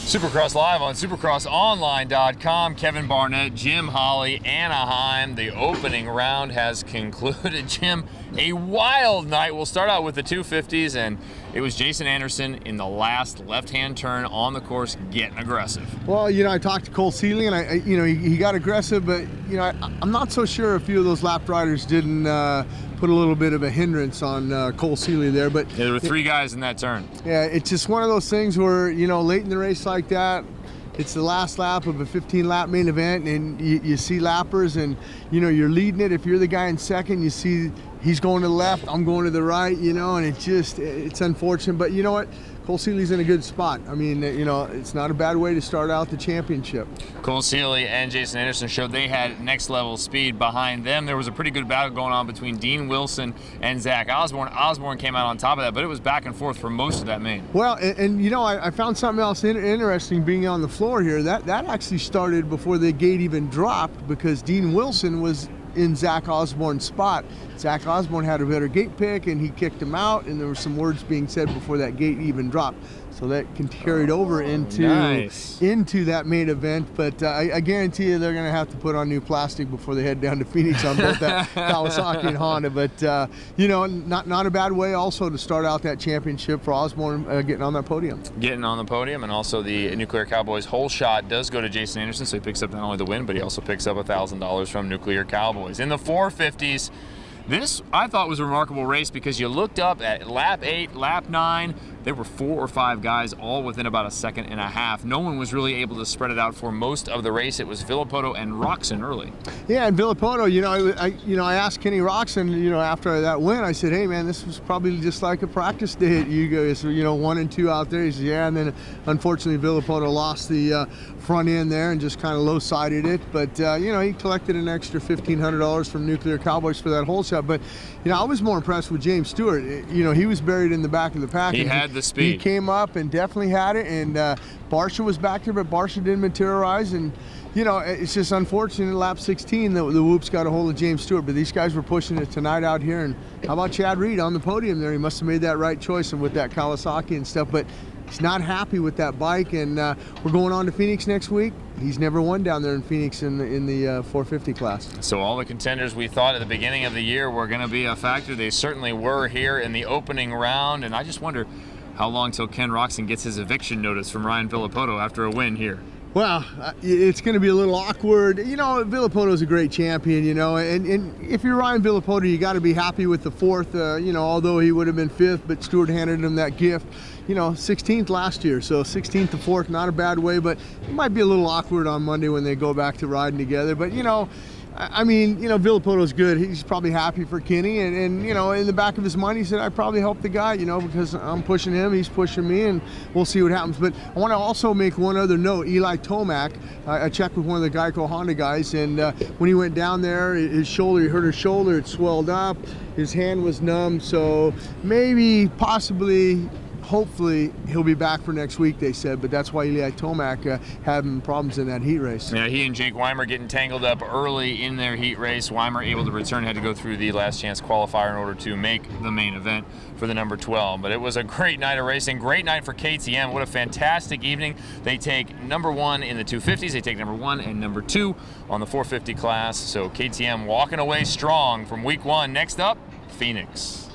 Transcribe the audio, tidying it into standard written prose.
Supercross Live on supercrossonline.com. Kevin Barnett, Jim Holly, Anaheim. The opening round has concluded. Jim, a wild night. We'll start out with the 250s, and it was Jason Anderson in the last left-hand turn on the course getting aggressive. Well, I talked to Cole Seeley, and he got aggressive, but I'm not so sure a few of those lap riders didn't put a little bit of a hindrance on Cole Seeley there. But yeah, there were three guys in that turn. Yeah, it's just one of those things where late in the race like that, it's the last lap of a 15-lap main event, and you see lappers, and you're leading it. If you're the guy in second, you see he's going to the left, I'm going to the right, and it's unfortunate. But you know what? Cole Seeley's in a good spot. I mean, it's not a bad way to start out the championship. Cole Seeley and Jason Anderson showed they had next level speed behind them. There was a pretty good battle going on between Dean Wilson and Zach Osborne. Osborne came out on top of that, but it was back and forth for most of that main. Well, and I found something else interesting being on the floor here. That actually started before the gate even dropped, because Dean Wilson was in Zach Osborne's spot. Zach Osborne had a better gate pick, and he kicked him out, and there were some words being said before that gate even dropped. So that carried over into that main event. But I guarantee you they're going to have to put on new plastic before they head down to Phoenix on both that Kawasaki and Honda. But not a bad way also to start out that championship for Osborne, getting on that podium. Getting on the podium, and also the Nuclear Cowboys whole shot does go to Jason Anderson, so he picks up not only the win, but he also picks up $1,000 from Nuclear Cowboys. In the 450s, this, I thought, was a remarkable race, because you looked up at lap 8, lap 9, there were 4 or 5 guys all within about a second and a half. No one was really able to spread it out for most of the race. It was Villopoto and Roxon early. Yeah, and Villopoto, I asked Kenny Roxon, after that win, I said, hey man, this was probably just like a practice day at you guys, 1 and 2 out there. He said, yeah, and then unfortunately Villopoto lost the front end there and just kind of low-sided it. But, he collected an extra $1,500 from Nuclear Cowboys for that whole shot. But, I was more impressed with James Stewart. He was buried in the back of the pack. He had the speed. He came up and definitely had it, and Barsha was back there, but Barsha didn't materialize. And, it's just unfortunate in lap 16 that the Whoops got a hold of James Stewart. But these guys were pushing it tonight out here. And how about Chad Reed on the podium there? He must have made that right choice with that Kawasaki and stuff. But he's not happy with that bike, and we're going on to Phoenix next week. He's never won down there in Phoenix in the 450 class. So all the contenders we thought at the beginning of the year were going to be a factor, they certainly were here in the opening round. And I just wonder how long till Ken Roxon gets his eviction notice from Ryan Villopoto after a win here. Well, it's going to be a little awkward. Villopoto's a great champion, and if you're Ryan Villopoto, you got to be happy with the 4th, although he would have been 5th, but Stewart handed him that gift. 16th last year, so 16th to 4th, not a bad way, but it might be a little awkward on Monday when they go back to riding together. But, Villopoto's good. He's probably happy for Kenny, and in the back of his mind, he said, I probably helped the guy, because I'm pushing him, he's pushing me, and we'll see what happens. But I want to also make one other note. Eli Tomac, I checked with one of the Geico Honda guys, and when he went down there, his shoulder, he hurt his shoulder, it swelled up, his hand was numb, so maybe, possibly, hopefully he'll be back for next week, they said, but that's why Eli Tomac having problems in that heat race. Yeah, he and Jake Weimer getting tangled up early in their heat race. Weimer able to return, had to go through the last chance qualifier in order to make the main event for the number 12. But it was a great night of racing, great night for KTM. What a fantastic evening. They take number 1 in the 250s, they take number 1 and number 2 on the 450 class. So KTM walking away strong from week 1. Next up, Phoenix.